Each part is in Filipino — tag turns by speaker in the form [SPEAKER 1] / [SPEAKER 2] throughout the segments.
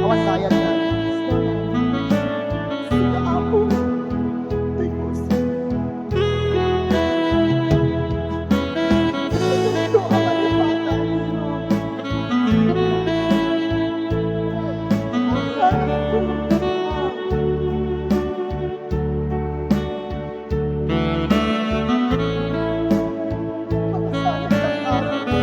[SPEAKER 1] Awan sayang na.
[SPEAKER 2] Sila ako. Tayos. Ito ang malipatan ninyo. Ang sarap ko. Makasanay ng araw ko.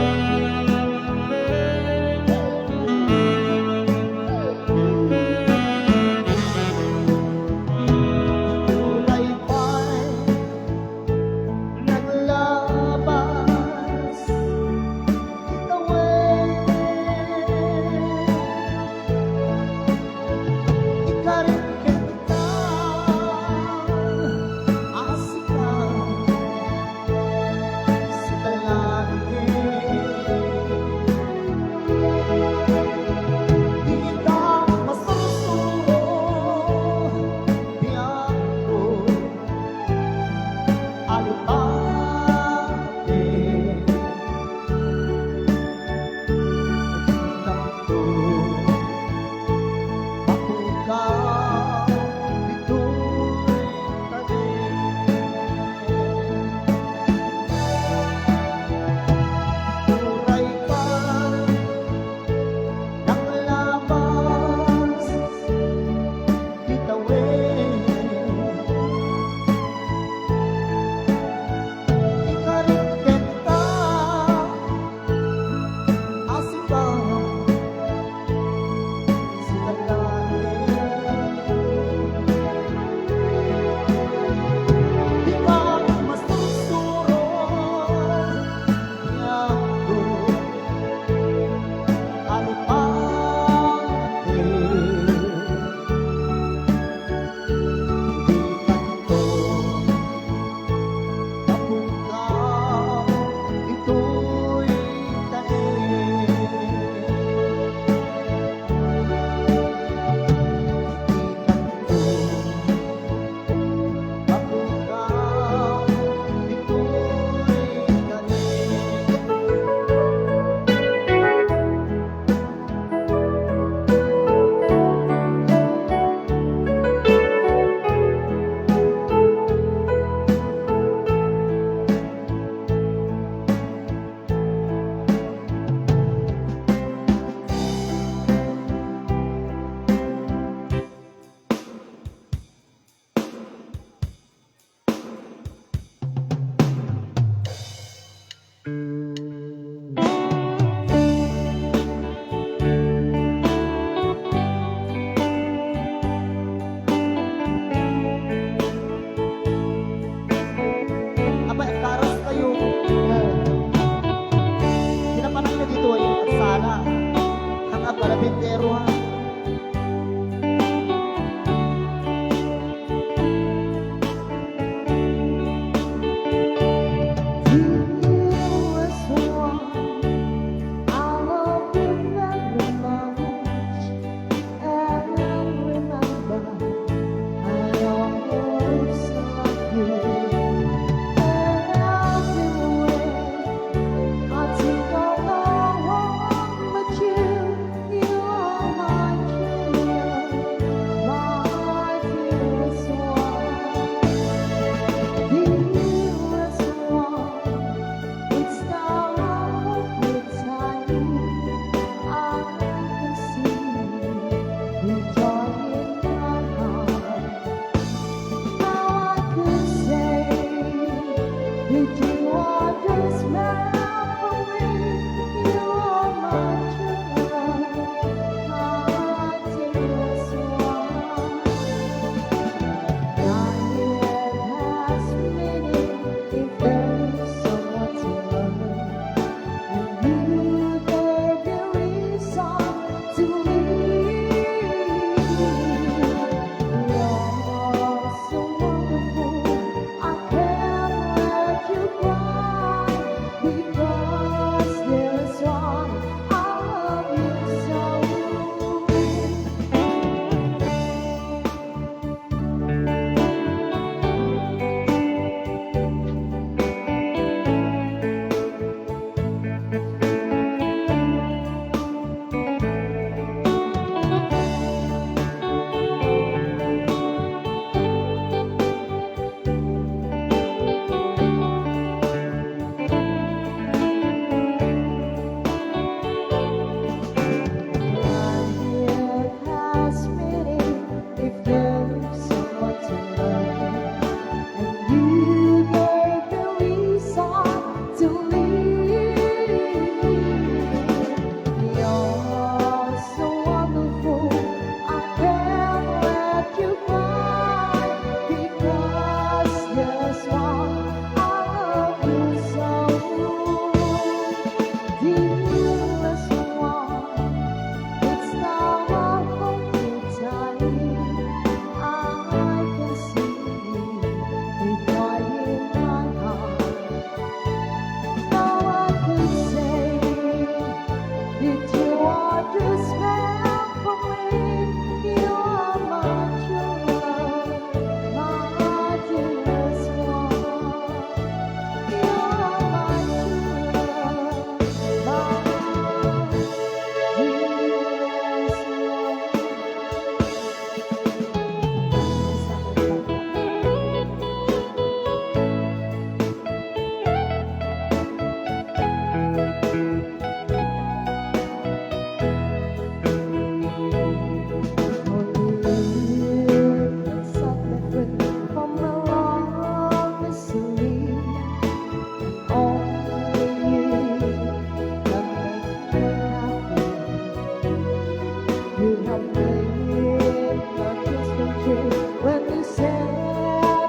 [SPEAKER 2] have made my dreams come true when you said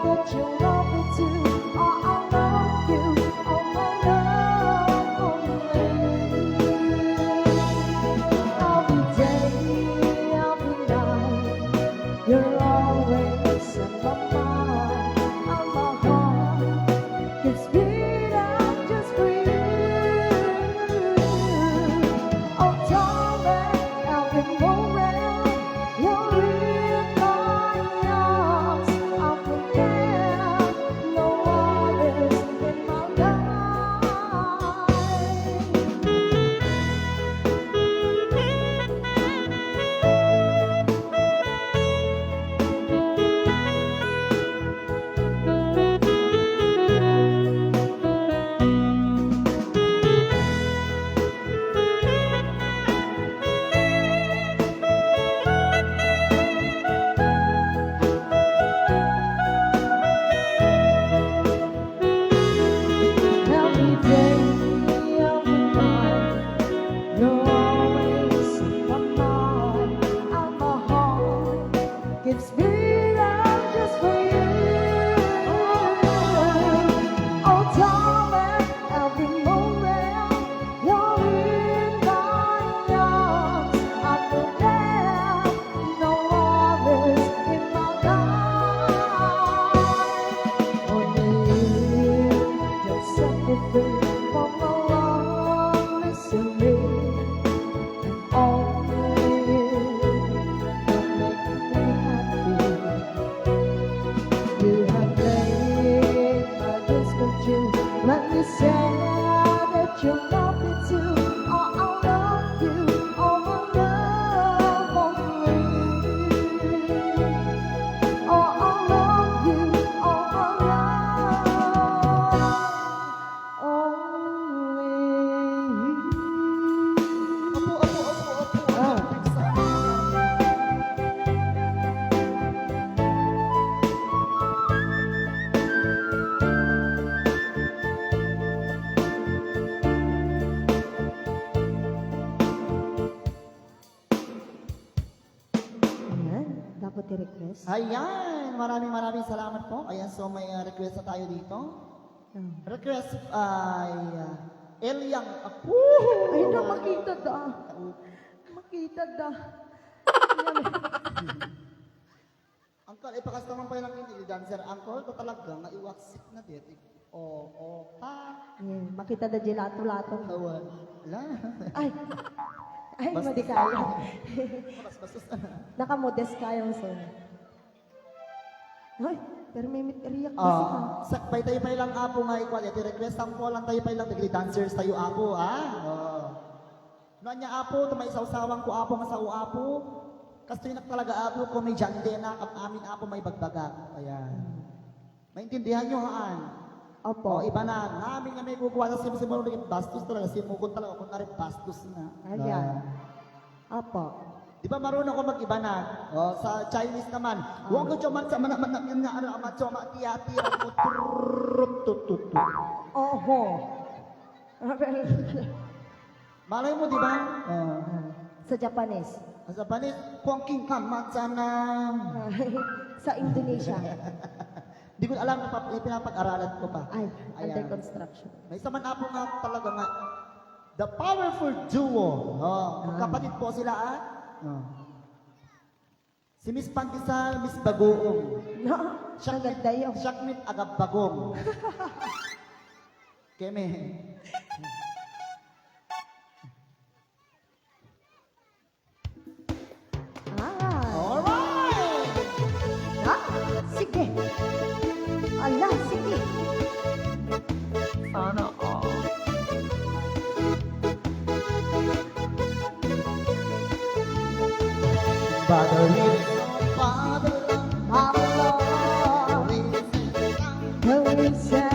[SPEAKER 2] that you love me too. Oh, I love you, oh my love, only. Every day, every night, you're always in my mind, and my heart gets beat up just for you. Oh, darling, every moment you're in my arms, I forget no one is in my life. Every day, every night, you're always in my mind, and my heart gets beat up just for you. Oh, darling, every moment you're in my arms, I forget no one is in my life. Only you can set me free from the loneliness in me, and only you can make me happy. You have made my dreams come true when you said that you love me too. Oh, I love you, oh my love, only. Oh, I love you, oh my love, only. Ah. Ayan, dapat i-request.
[SPEAKER 1] Ayan, maraming salamat po. Ayan, so may request na tayo dito. Request ay Elyang Apo.
[SPEAKER 2] Ay, na makita da. Makita da.
[SPEAKER 1] Uncle, ipakas naman pa yun ang hindi dancer. Uncle, ito talaga, nga iwaksik na dito. Oo, pa.
[SPEAKER 2] Ayan, makita da gelato-lato.
[SPEAKER 1] Wala.
[SPEAKER 2] Ay, ay,
[SPEAKER 1] Basta-
[SPEAKER 2] madi kaya.
[SPEAKER 1] Bastos.
[SPEAKER 2] Nakamodes kayong son. Ay, pero may riyak kasi ka.
[SPEAKER 1] Sakpay tayo pa ilang apo nga ikwal. Ito request ang po lang tayo pa ilang nagli dancers tayo apo, ha? Noon niya apo, ito may isaw-sawang ko apo nga sa apo. Kasi yun talaga apo ko may jande na, kap amin apo may bagbaga. Ayan. Maintindihan nyo, haan?
[SPEAKER 2] Opo.
[SPEAKER 1] Iba na. Namin nga may kukuha sa simsimuro naging bastos talaga. Simukon talaga. Kung na rin bastos na.
[SPEAKER 2] Ayan. Opo.
[SPEAKER 1] Di ba marunong ako mag-iba na? Sa Chinese naman. Huwag ko chuman sa manaman yun nga ano, ama choma tiyati ako turut.
[SPEAKER 2] Oho.
[SPEAKER 1] Malay mo, di ba?
[SPEAKER 2] Sa Japanese.
[SPEAKER 1] Sa Japanese, kuwangking kamatsana.
[SPEAKER 2] Sa Indonesia.
[SPEAKER 1] Di ko alam, pinapag-aralan ko pa.
[SPEAKER 2] Ay,
[SPEAKER 1] Ayan.
[SPEAKER 2] under construction.
[SPEAKER 1] May isa man apo nga talaga nga. The Powerful Duo. Magkapatid po sila, ah. Si Miss Pandesal, Miss Bagoong.
[SPEAKER 2] No, maganda yun.
[SPEAKER 1] Shakmit Agab Bagong. Keme. Alright!
[SPEAKER 2] Ha? Sige. Ala, sige.
[SPEAKER 3] Sana all.
[SPEAKER 1] Bother me, bother
[SPEAKER 2] Mama, we said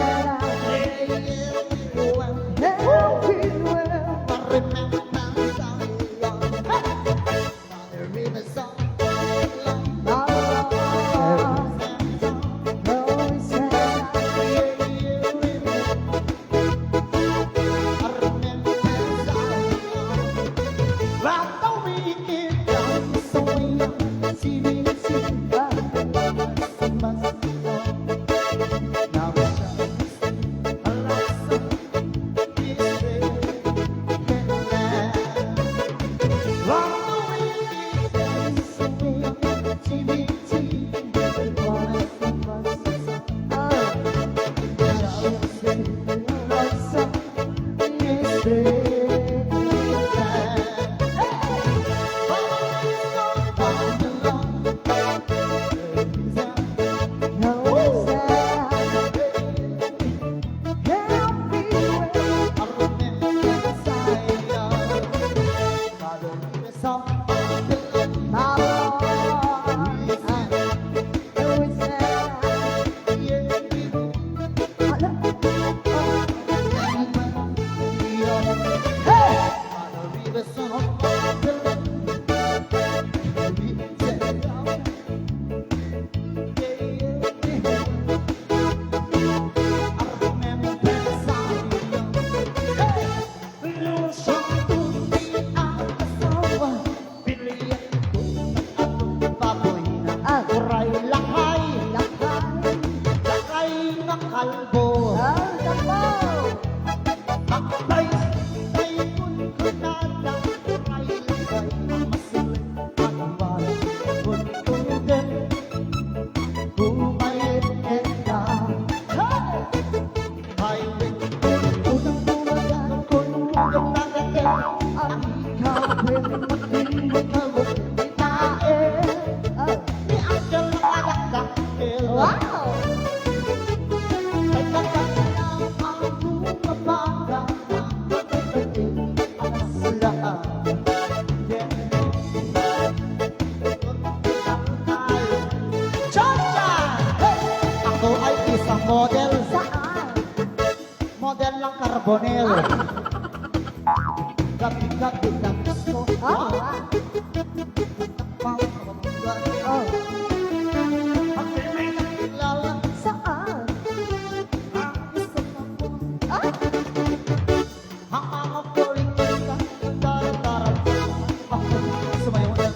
[SPEAKER 1] Carbonel. Gabi-gabi na gusto ko.
[SPEAKER 2] Ah, oh,
[SPEAKER 1] Ang may nakilala
[SPEAKER 2] saan?
[SPEAKER 1] ang isang ako.
[SPEAKER 2] Ah,
[SPEAKER 1] Ang mga kolikita, darang-darang. Ako, sumayaw na.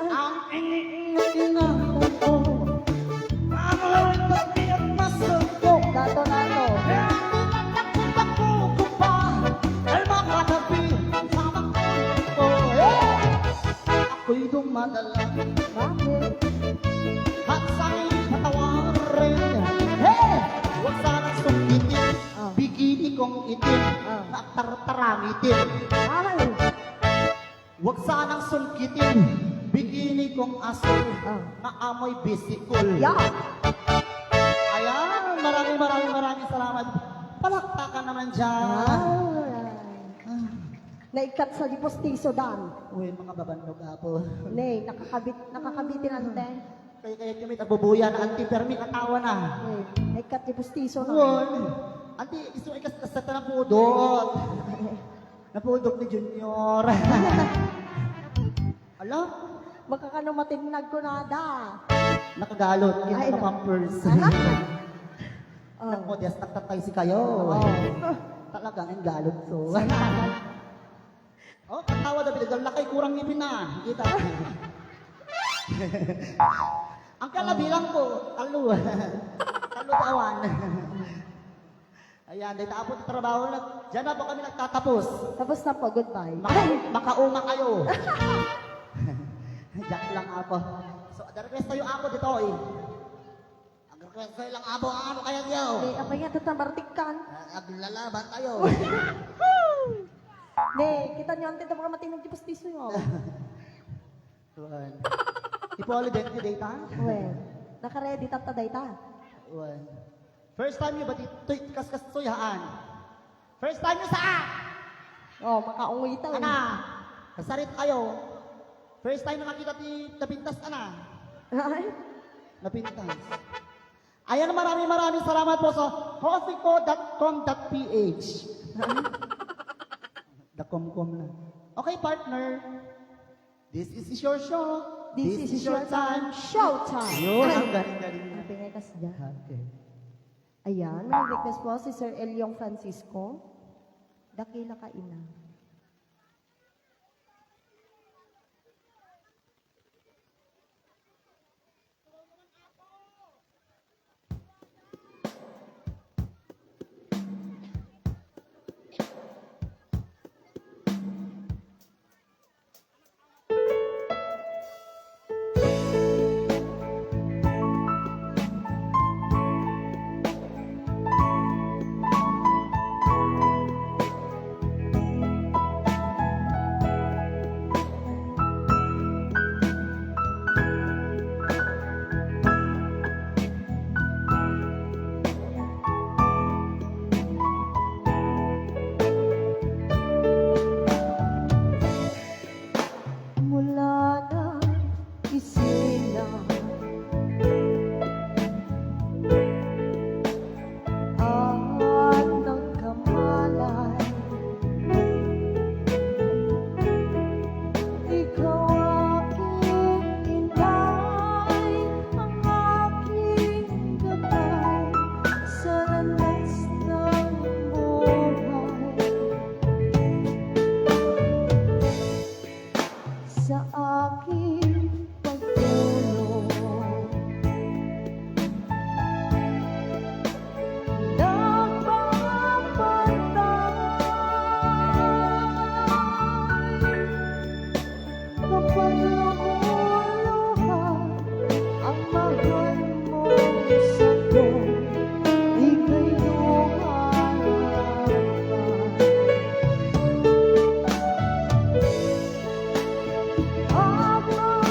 [SPEAKER 1] Ang iniingat ko. Ang lawit at masal ko.
[SPEAKER 2] dato na to.
[SPEAKER 1] Ako'y dumadala
[SPEAKER 2] Bakit?
[SPEAKER 1] at sa'yo'y patawarin. Hey! Huwag sanang sungkitin,
[SPEAKER 2] Ah.
[SPEAKER 1] bikini kong itim,
[SPEAKER 2] Ah.
[SPEAKER 1] na tartarangitin.
[SPEAKER 2] Ay,
[SPEAKER 1] Huwag sanang sungkitin, bikini kong asul,
[SPEAKER 2] Ah.
[SPEAKER 1] na amoy bisikul.
[SPEAKER 2] yeah.
[SPEAKER 1] Ayan, maraming salamat. Palakpakan naman dyan.
[SPEAKER 2] Ay. Naikat sa lipostiso dan.
[SPEAKER 1] Uy, mga babandog apo.
[SPEAKER 2] Nay, nakakabitin ante.
[SPEAKER 1] Kaya kami nagbubuya na anti-permi katawa na.
[SPEAKER 2] Nay, naikat lipostiso na.
[SPEAKER 1] Uy, anti, iso ikas kasata na pudot. Napudot ni Junior. Alam,
[SPEAKER 2] Magkakano matinag ko nada.
[SPEAKER 1] nakagalot.
[SPEAKER 2] Ay,
[SPEAKER 1] Kita na pampers.
[SPEAKER 2] Oh.
[SPEAKER 1] Nagmodest, nagtatay si kayo.
[SPEAKER 2] Oh.
[SPEAKER 1] Talagang ang galot so. Oh, katawa na binigyan. Lakay kurang ngipin na. Kita. Ang kalabilang ko, talo. Talo kawan. Ayan, dahil tapos sa trabaho na. Diyan na po kami nagtatapos.
[SPEAKER 2] Tapos na po, goodbye.
[SPEAKER 1] Makauma kayo. Diyan lang ako. So, the-request tayo ako dito eh. Ang-request tayo lang ako. Ano kaya niyo?
[SPEAKER 2] Nay, apa nga ito bartikan.
[SPEAKER 1] Naglalaban tayo.
[SPEAKER 2] Nay, kita niyo ante ito mga matinag lipostiso nyo.
[SPEAKER 1] Tuwan. Ipoli din yung data?
[SPEAKER 2] Well, naka-ready tata data.
[SPEAKER 1] Tuwan. First time nyo ba dito kaskas tuyaan? First time nyo saan?
[SPEAKER 2] Oh, makaungi ito.
[SPEAKER 1] Ana, kasarit kayo. First time na nakita ti napintas, ana.
[SPEAKER 2] Ay,
[SPEAKER 1] Napintas. Ayan, maraming salamat po sa hostico.com.ph. Dakomkom na. Okay, partner. This is your show.
[SPEAKER 2] this is your time, showtime.
[SPEAKER 1] Yun,
[SPEAKER 2] Ay,
[SPEAKER 1] ang galing-galing na.
[SPEAKER 2] Napingay kas dyan.
[SPEAKER 1] Okay.
[SPEAKER 2] Ayan, may request po si Sir Eliong Francisco. Dakila ka ina. Mula na isina at nagkamalay, ikaw aking inay, ang aking gabay sa landas ng buhay. Sa aking pagtulong, nagpapantay kapag lumuluha ang mahal mong sagot, ika'y lumalaban. Ako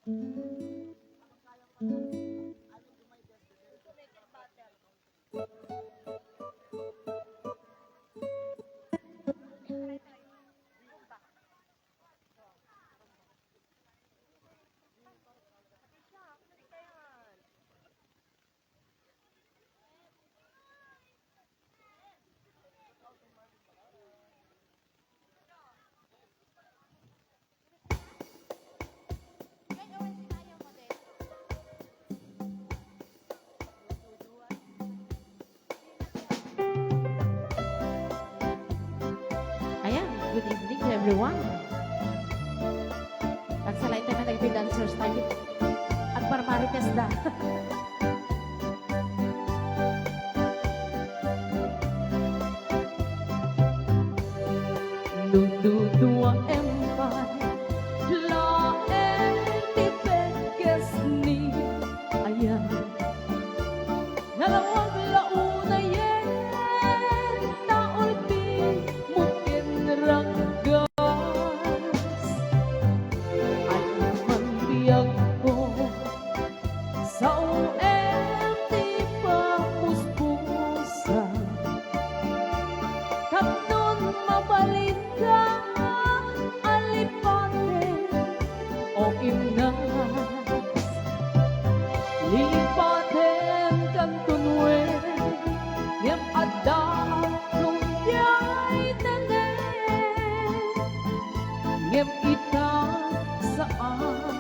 [SPEAKER 2] Ayan, good evening to everyone. Nagsalain tayo na nag-dancers tayo. At Marites da. Dua empat la entipeques ni ayan nalawag launa yen taulpi mungkin ranggas ay manbiyag ko sa enti pamuspusa kapnon mabalita o imnas lipaten kantunwe yem ada nung yay tane yem ita saan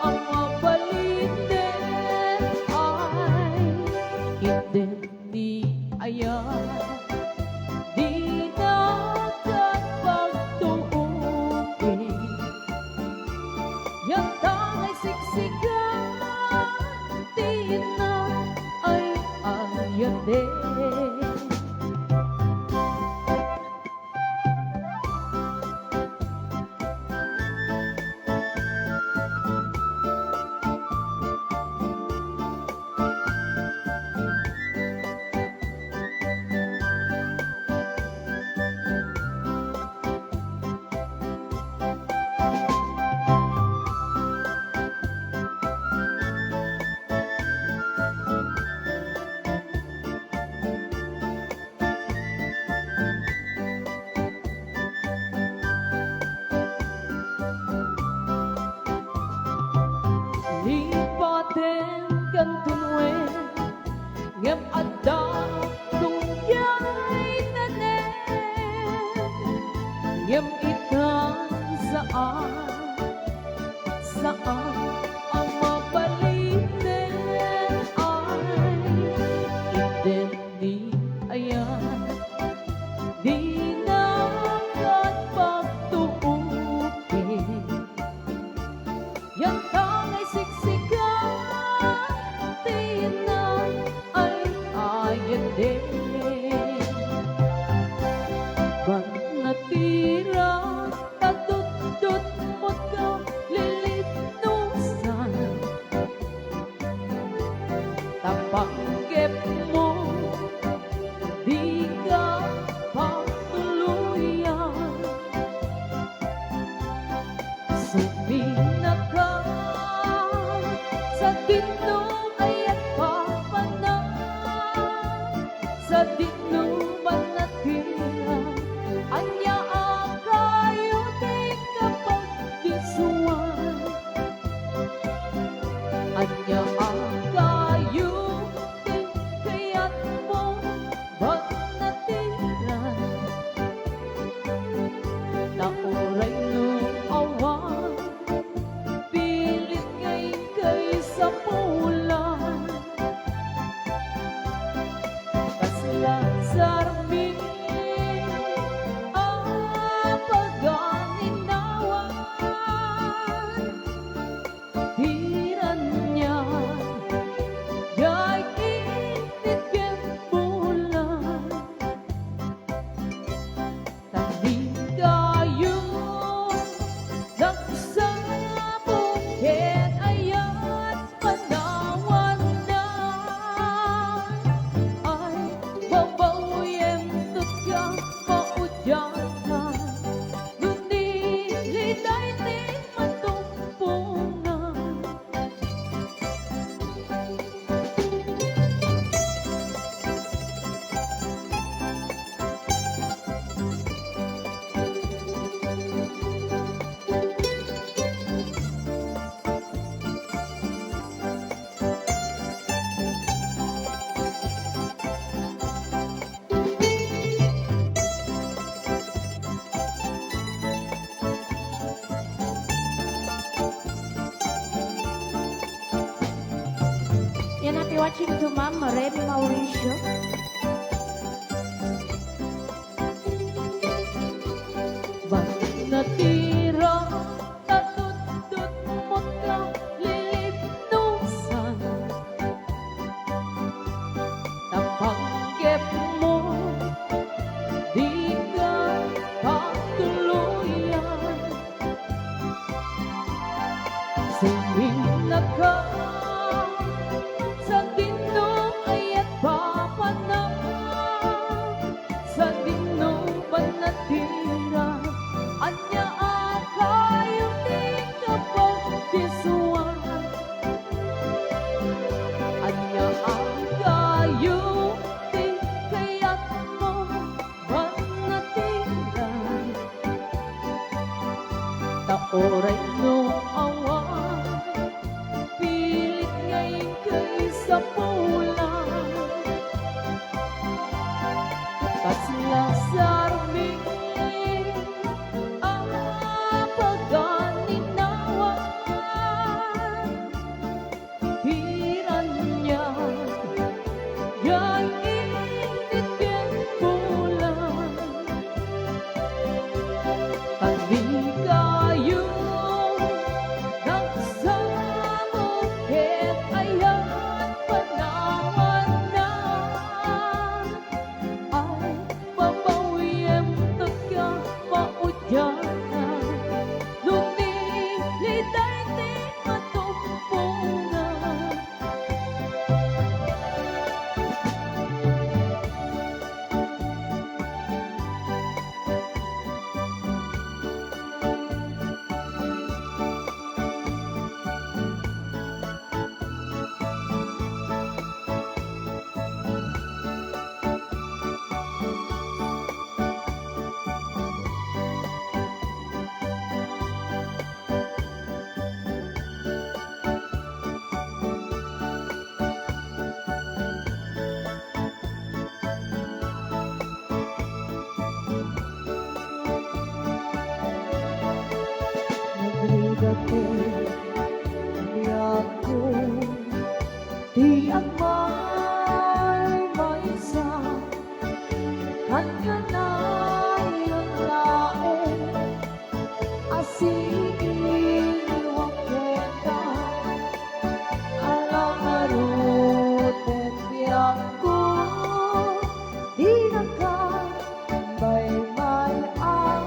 [SPEAKER 2] ang mabaliten ay hindi ayan di dagat pagtuuin yang tangay siksikan di na ay ayate. Lipaten kantunwe ngem ada tungyay tanen ngem itan saan ang mabaliten ay hindi ayan di nakat pagtuukin yang tangay siksikan di na ay ayate. Pag natira tatutut mo ka lilitnusan tapanggep mo di ka patuluyan sumina ka sa dino kaya't papanan sa dino manatira anya akayo di kapag yusuan anya akayo di kaya't mo ba't natira na oray nung awan pilit ngay kay sa pula watching to Mama Remy Mauricio. Bang natira, tatudot mo ka lilipnusan. Napanggap mo, di ka patuluyan. Singing na ka sa dino ay at papanang, sa dino ba natira, anya akayo di ka pagdisuan, anya akayo di kaya't mo ba natira, taoray no awan, pilit ngayon kay sa pulang, kaslasarming ang pagganinawan, hiran niya, yan init yan pulang, pagdi kayo nagsamo, ket ayan panawan na, ay babawiem tagka maudyana, lumiliday di matumpungan. Nagrigate di ako, di amay maisa, kanya na yung lain, asiniwag kita, alam maruten di ako, di nakabay-bayan,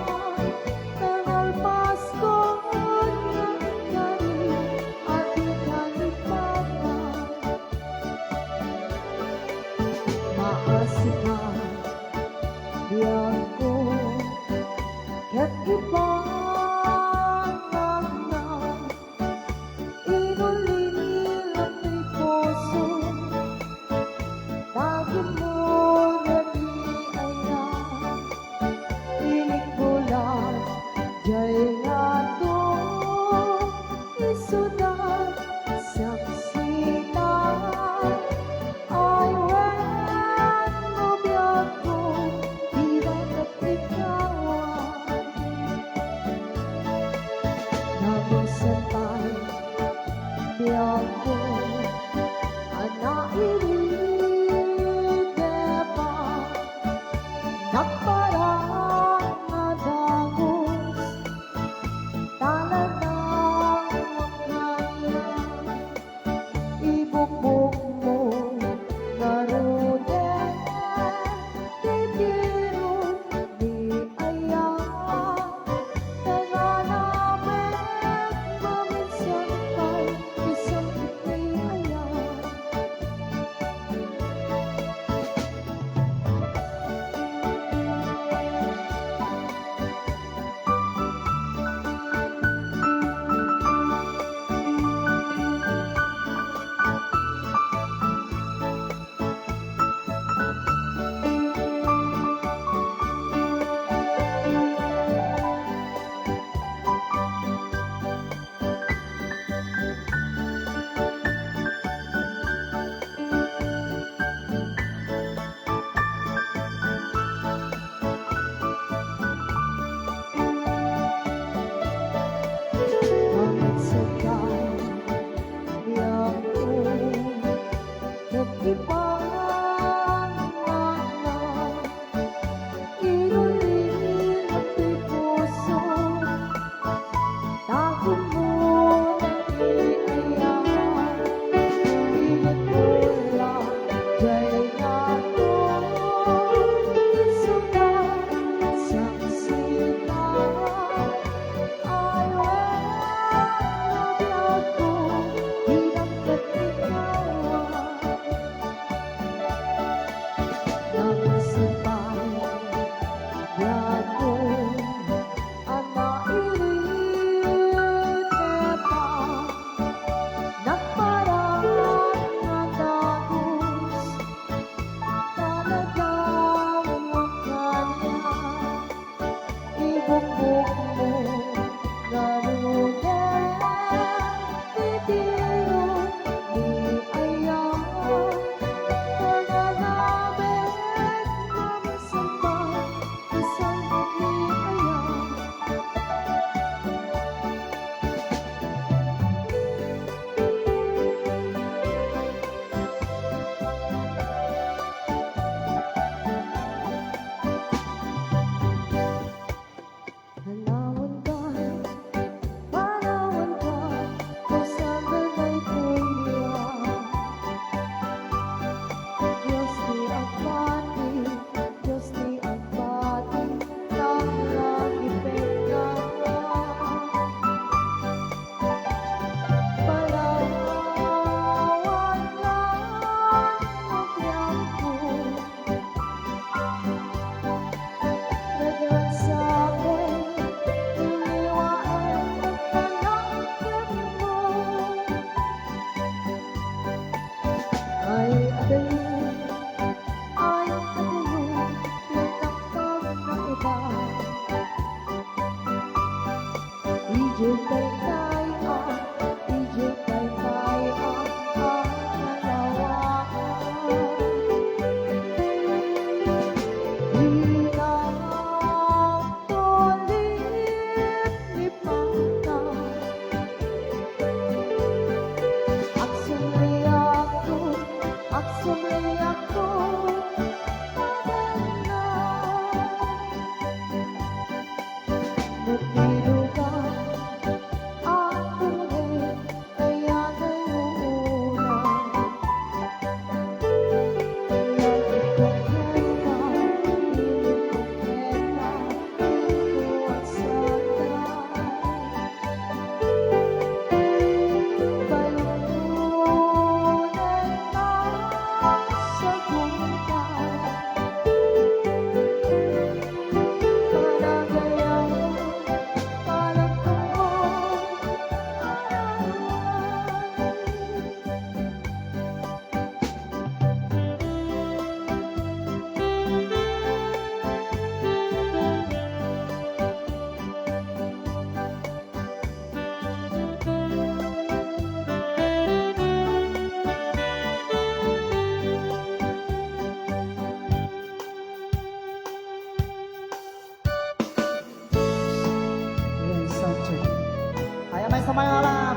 [SPEAKER 2] tangal Pasko ng kari, at ikalipagan.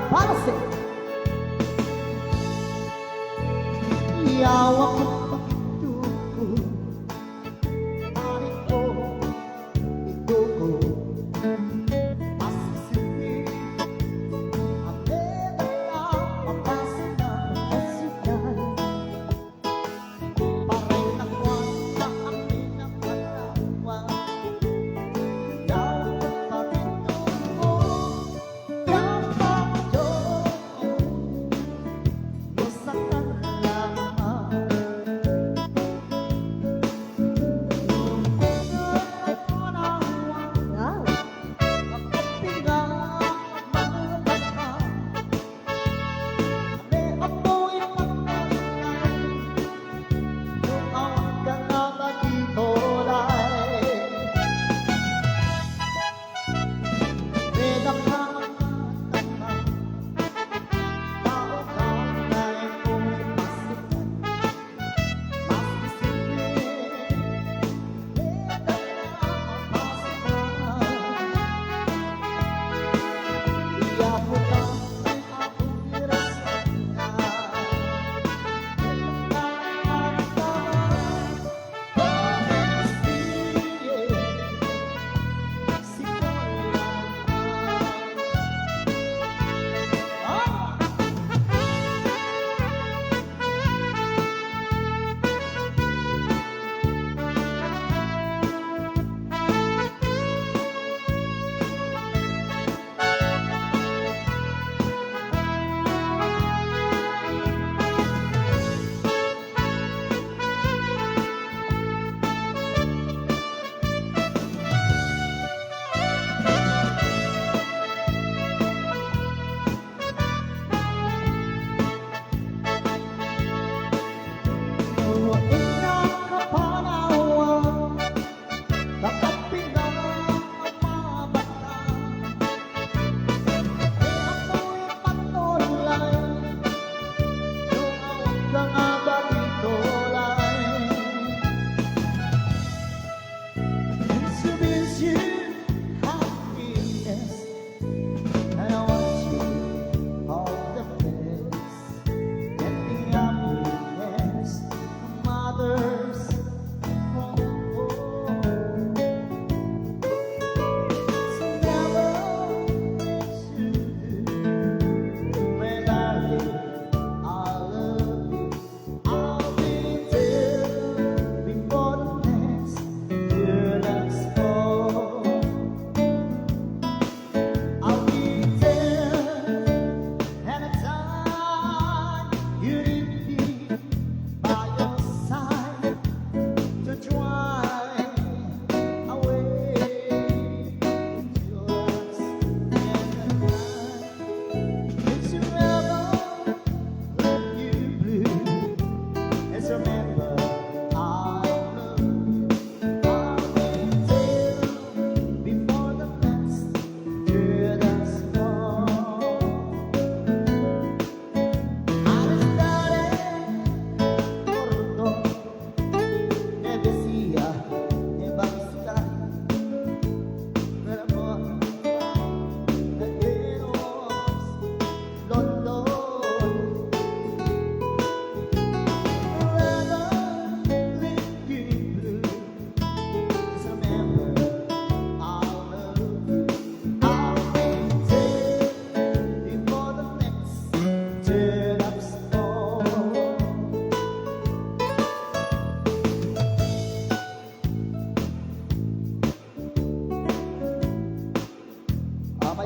[SPEAKER 1] policy. Yawa ko pagituko, tarik ko, ituko, masisipin, ang medala, mapasin na
[SPEAKER 2] Pasukan,
[SPEAKER 1] paray na kwan sa amin ang panawa. Yawa ko pagituko, yawa ko, masakan lamang.
[SPEAKER 2] wow.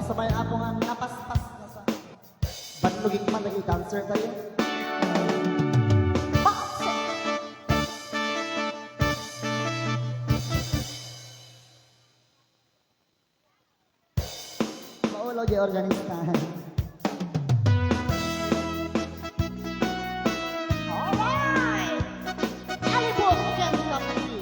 [SPEAKER 1] Sabay ako nga napaspas na sa banlugig man lagi dancer tayo. Maulo di organistahan. Alright! Alibot Ken Company.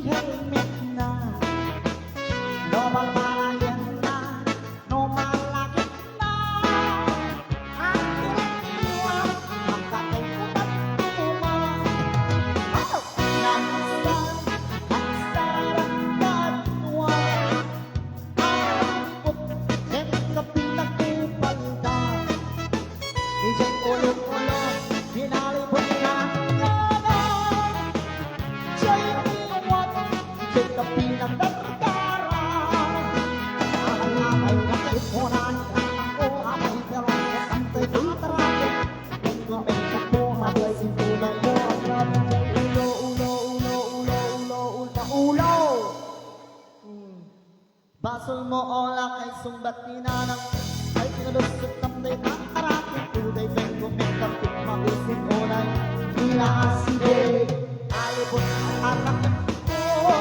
[SPEAKER 1] Helmet Basol mo ola kay sumbat ni nanang ay pinalusot ng day nakarating tuday bengo mekapit mabisin onay inaaside alibot anak ko.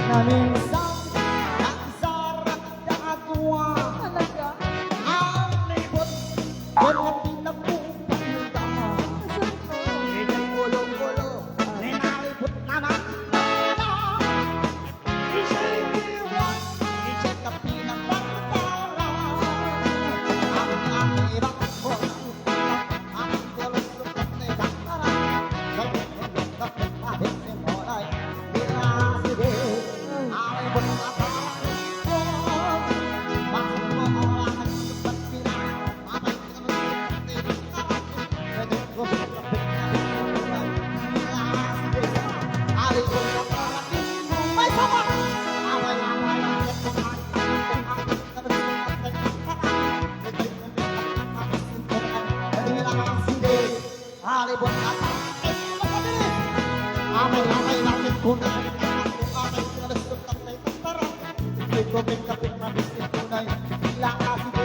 [SPEAKER 1] Naminsan ang sarap na atwa
[SPEAKER 2] Talaga?
[SPEAKER 1] ang libot wala pinagpupaganda
[SPEAKER 2] Asan ko?
[SPEAKER 1] Ika'y ulo-ulo ninalibot naman Isa'y iwan Isa'y kapinang pagkara ang ibang mo ang kulusot na dakara Gawin mo na mo ay pinaside Hollywood amay langit ko na kung amay nalasot ang may tantara hindi ko may kapit na bisit ko na bila kasi ko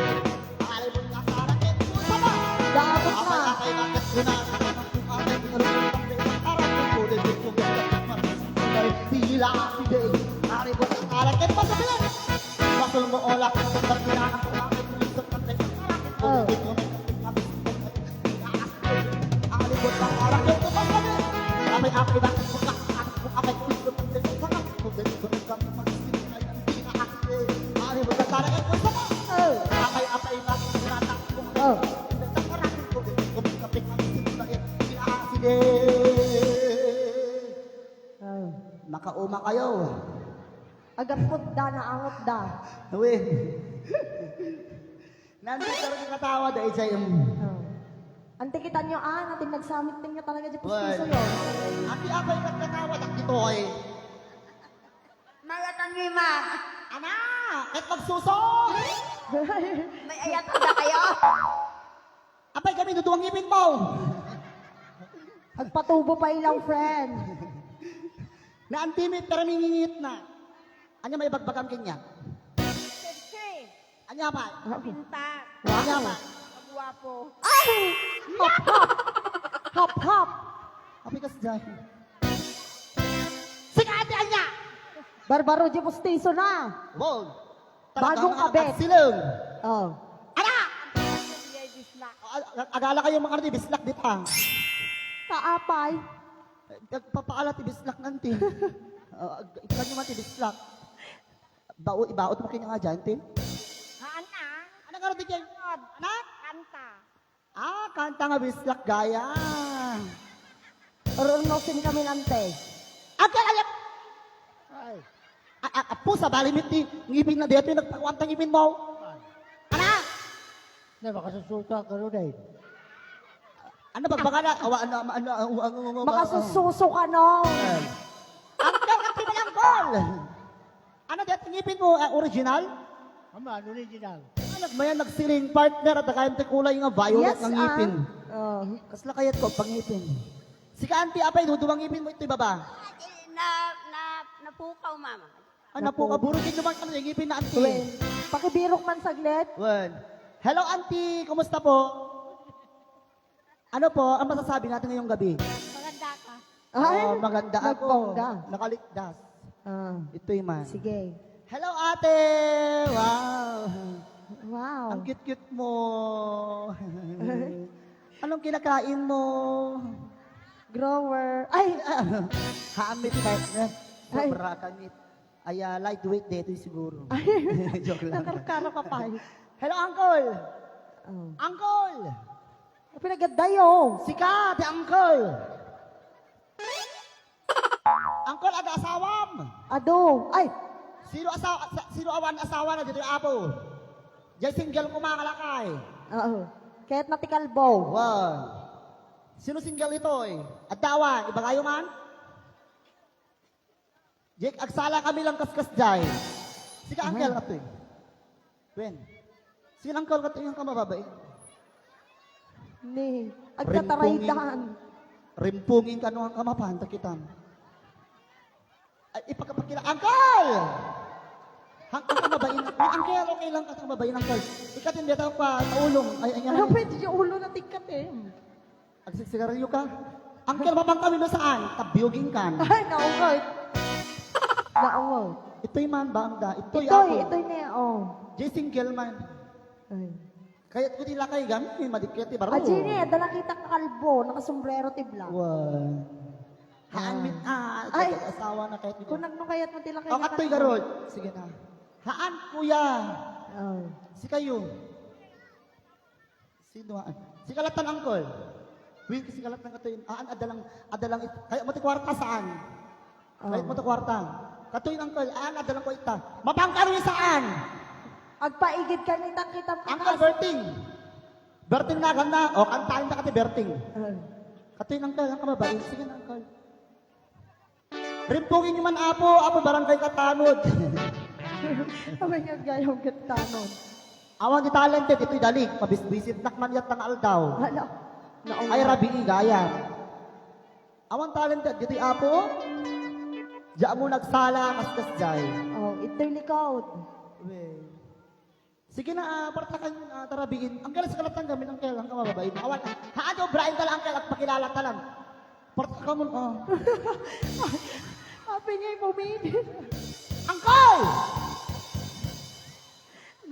[SPEAKER 1] alibot na karakit ko sama
[SPEAKER 2] Dapat na.
[SPEAKER 1] amay langit ko na kung amay nalasot ang may tantara ko hindi ko may kapit na bisit ko na bila kasi ko alibot na karakit pa sa bilang basol mo olak na kung ba't kailangan ko amay nalasot ang may tantara ko hindi ko may kapit na bisit ko na bila kasi ko alibot na karakit ko pa sa bilang amay akibat ko ka amay gusto ko din sa ka ko din ko kami mag-isip na hindi na kasi ari mo tatara ko sa ka
[SPEAKER 2] Oh.
[SPEAKER 1] amay na tinatak ko
[SPEAKER 2] Oh.
[SPEAKER 1] sa karakit ko din ko kapit mag-isip na hindi na kasi
[SPEAKER 2] Oh.
[SPEAKER 1] makauma kayo
[SPEAKER 2] Agapot da na angot da.
[SPEAKER 1] uwi nandito ka rin katawa dahil sa yung
[SPEAKER 2] Oh. Ante kita nyo natin nagsamit ninyo talaga di pustiso
[SPEAKER 1] Well.
[SPEAKER 2] yun.
[SPEAKER 1] ati ako yung nagkatawa ng ito ay
[SPEAKER 3] Mga tangima,
[SPEAKER 1] anak kahit magsuso
[SPEAKER 3] may ayat na kayo?
[SPEAKER 1] apay kami duduwang ngipin mo
[SPEAKER 2] Agpatubo pa ilang friend.
[SPEAKER 1] na antimit pero mingingit na. Anya may bagbagan kanya.
[SPEAKER 3] Siyempre,
[SPEAKER 1] Anya pa?
[SPEAKER 3] pinta,
[SPEAKER 1] Anya pa?
[SPEAKER 3] magwapo.
[SPEAKER 2] Ay! Hop hop! Hop hop!
[SPEAKER 1] Api kas dyan. Sige ate Anya!
[SPEAKER 2] Barbaro di pustiso na.
[SPEAKER 1] Wow!
[SPEAKER 2] Bagong kabit.
[SPEAKER 1] Silong!
[SPEAKER 2] Oh.
[SPEAKER 1] Anak!
[SPEAKER 3] Sige, bisla.
[SPEAKER 1] Agala kayo mga karni, bislak dit ha.
[SPEAKER 2] Kaapay.
[SPEAKER 1] Nagpapaala ti bislak nanti. Ikaw nyo man ti bislak. Ibaot mo kanya nga dyan, tin?
[SPEAKER 3] Haan na,
[SPEAKER 1] Ano nga rin dyan? Anak?
[SPEAKER 3] kanta.
[SPEAKER 1] Kanta nga bislak gaya.
[SPEAKER 2] Runosin kami nante.
[SPEAKER 1] Agad, agad! Apo sa balimit ni ngipin na dito yung nagpagwantang ngipin mo. Anak!
[SPEAKER 4] Na makasusuka ka rin eh.
[SPEAKER 1] Ano ba baka na?
[SPEAKER 2] Makasususo ka no.
[SPEAKER 1] Angkol ang pinagangkol! Ano dito ngipin mo? Original?
[SPEAKER 4] Ama, original.
[SPEAKER 1] Ano ba yan? Nagsiling partner at nakayang kulay nga violet ng ngipin.
[SPEAKER 2] Oh.
[SPEAKER 1] Kasla kayat ko pag ngipin. Sika auntie apay, duduwang ngipin mo ito baba.
[SPEAKER 3] Napukaw, mama.
[SPEAKER 1] Ano po, kaburugin naman ka ng ngipin na
[SPEAKER 2] Wen,
[SPEAKER 1] auntie.
[SPEAKER 2] pakibirok man saglit.
[SPEAKER 1] Wen. Hello auntie, kumusta po? Ano po, ang masasabi natin ngayong gabi?
[SPEAKER 3] Maganda ka.
[SPEAKER 2] Ay,
[SPEAKER 1] Maganda ako.
[SPEAKER 2] nagpongga.
[SPEAKER 1] Nakalikdas.
[SPEAKER 2] Ah,
[SPEAKER 1] Ito'y man.
[SPEAKER 2] sige.
[SPEAKER 1] Hello ate! Wow!
[SPEAKER 2] Wow.
[SPEAKER 1] Ang cute-cute mo. Anong kinakain mo?
[SPEAKER 2] Grower. Ay,
[SPEAKER 1] Hamit partner. Sobra kamit. Ay, lightweight dito siguro. Joke lang.
[SPEAKER 2] nakarkaro ka pa.
[SPEAKER 1] Hello, Uncle!
[SPEAKER 2] Oh.
[SPEAKER 1] Uncle!
[SPEAKER 2] Pinagadayo.
[SPEAKER 1] Sikat, Uncle! Uncle, ada asawam!
[SPEAKER 2] Ado. Ay,
[SPEAKER 1] Sino awan asawa na dito yung apo? Diyan single ko mga kalakay.
[SPEAKER 2] oo. Kahit natikalbo.
[SPEAKER 1] Wow. Sino single ito eh? Adtawan, iba kayo man? Jake, agsala kami lang kaskas jay. Sika angkel ka to eh. Wen. Sino angkel ka to yung kamababay?
[SPEAKER 2] Ne, agkataraydan.
[SPEAKER 1] Rimpungin ka nung kamapan, takitan. Ay, ipagkapagkila, angkel! Ang kamabain, angkel, okay lang ka sa kamabain, angkel. Ikatin, beta pa, taulong. Ay,
[SPEAKER 2] Ano
[SPEAKER 1] ay,
[SPEAKER 2] pwede yung ulo na tikat eh?
[SPEAKER 1] Agsigaryo ka? Angkel, mabang kami na saan? Tabiyogin kan.
[SPEAKER 2] Ay, naungay. Naungay.
[SPEAKER 1] Ito'y man ba ang da? Ito'y ako.
[SPEAKER 2] Ito'y na, oh.
[SPEAKER 1] Jay single man.
[SPEAKER 2] Ay.
[SPEAKER 1] Kaya ko nila kay gami, may madikit, baro.
[SPEAKER 2] Ah, Jenny, dala kita kalbo, nakasombrero tibla.
[SPEAKER 1] Wow. Haan mit,
[SPEAKER 2] Ay.
[SPEAKER 1] asawa na kahit
[SPEAKER 2] Kung nagno kayat mo tila
[SPEAKER 1] O, katoy garod. Sige na. Haan, kuya.
[SPEAKER 2] Ay.
[SPEAKER 1] Si kayo. Sino haan? Si kalatan angkol. Will, si kalatan katoy. Adalang, kaya mo ti kwarta saan? Kahit mo ti kwarta. Katoy angkol, adalang ko ita. Mapangkaroy saan?
[SPEAKER 2] Agpaigid ka nita kita.
[SPEAKER 1] Angkol, Berting. Berting na ganda. O, kantahin na kati Berting.
[SPEAKER 2] Ay.
[SPEAKER 1] Katoy angkol, ang kababae. Sige na angkol. Rimpungin nyo man apo barangay Katanod.
[SPEAKER 2] Abay nga gayong gatanon.
[SPEAKER 1] Awang di talented, ito'y dalig. Pabisbisit nakman yat ng aldaw.
[SPEAKER 2] Hala. Naungay.
[SPEAKER 1] Ay rabi gaya. Awang talented, dito'y apo. Diyan mo nagsala, kaskas jay.
[SPEAKER 2] Oh, ito'y likod.
[SPEAKER 1] Sige na, partakan yun, tarabiin. Ang galas kalatan gamin, ang kailang kamababain. Awan, haado, Brian tala, ang kailang pakilala talan. Partakan mo,
[SPEAKER 2] Happy niya yung buminit.
[SPEAKER 1] Angkol!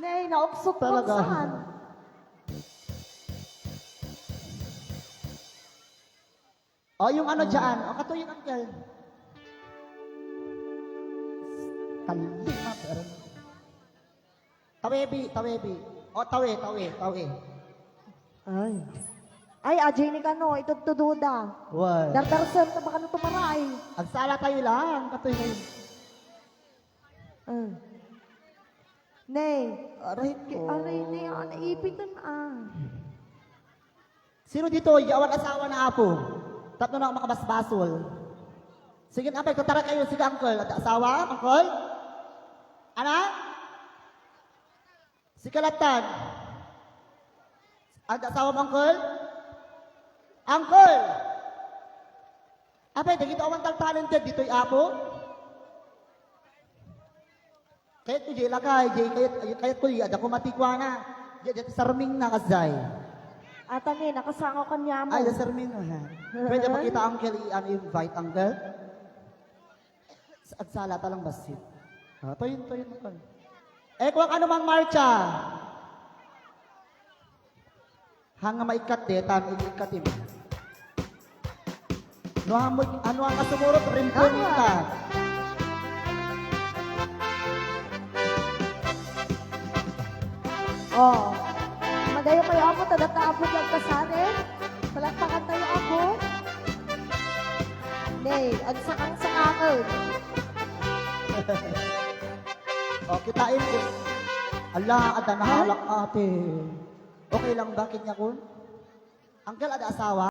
[SPEAKER 2] Nay, nauksok
[SPEAKER 1] Talaga.
[SPEAKER 2] mo saan?
[SPEAKER 1] O, yung ano dyan, o, kato yung angkel. Tali na, pero. Tawebi. O, tawe.
[SPEAKER 2] Ay. Ay, ajay ni kano, ito tududa.
[SPEAKER 1] Wow.
[SPEAKER 2] Dardarsan na baka na tumaray.
[SPEAKER 1] Agsala tayo lang, kato yun.
[SPEAKER 2] Nay,
[SPEAKER 1] Aray ko.
[SPEAKER 2] aray na yan, naipitan
[SPEAKER 1] Sino dito, yawan asawa na apo? Tatlo na ako makabasbasol. Sige, apay, tutara kayo. Sige, uncle. At asawa, uncle? Anak? Si Kalatan. At asawa mo, uncle? Uncle! Apay, dagito awan talented dito'y apo? Kahit ko, Jay, lakay, Jay, kahit ko, ada ko matikwa na. Jay, sarming na kasay.
[SPEAKER 2] Atani, nakasango kanya mo.
[SPEAKER 1] Ay, Sir Mino, ha? Pwede makita uncle, i-invite uncle? At sala talang basit. Toyin, uncle. Eh, kung ano mang marcha. Hanga maikat de, tan ikatim. No, ano ang kasumurot, rimpunin ka.
[SPEAKER 2] Oh. Magayo kayo ako, tadatapot lang kasanin. Palakpakan tayo ako. Nay, ang sakang-sakakon.
[SPEAKER 1] O, kitain ko. Ala, ada nahalak ate. Okay lang, bakit niya kun? Uncle, ada asawa?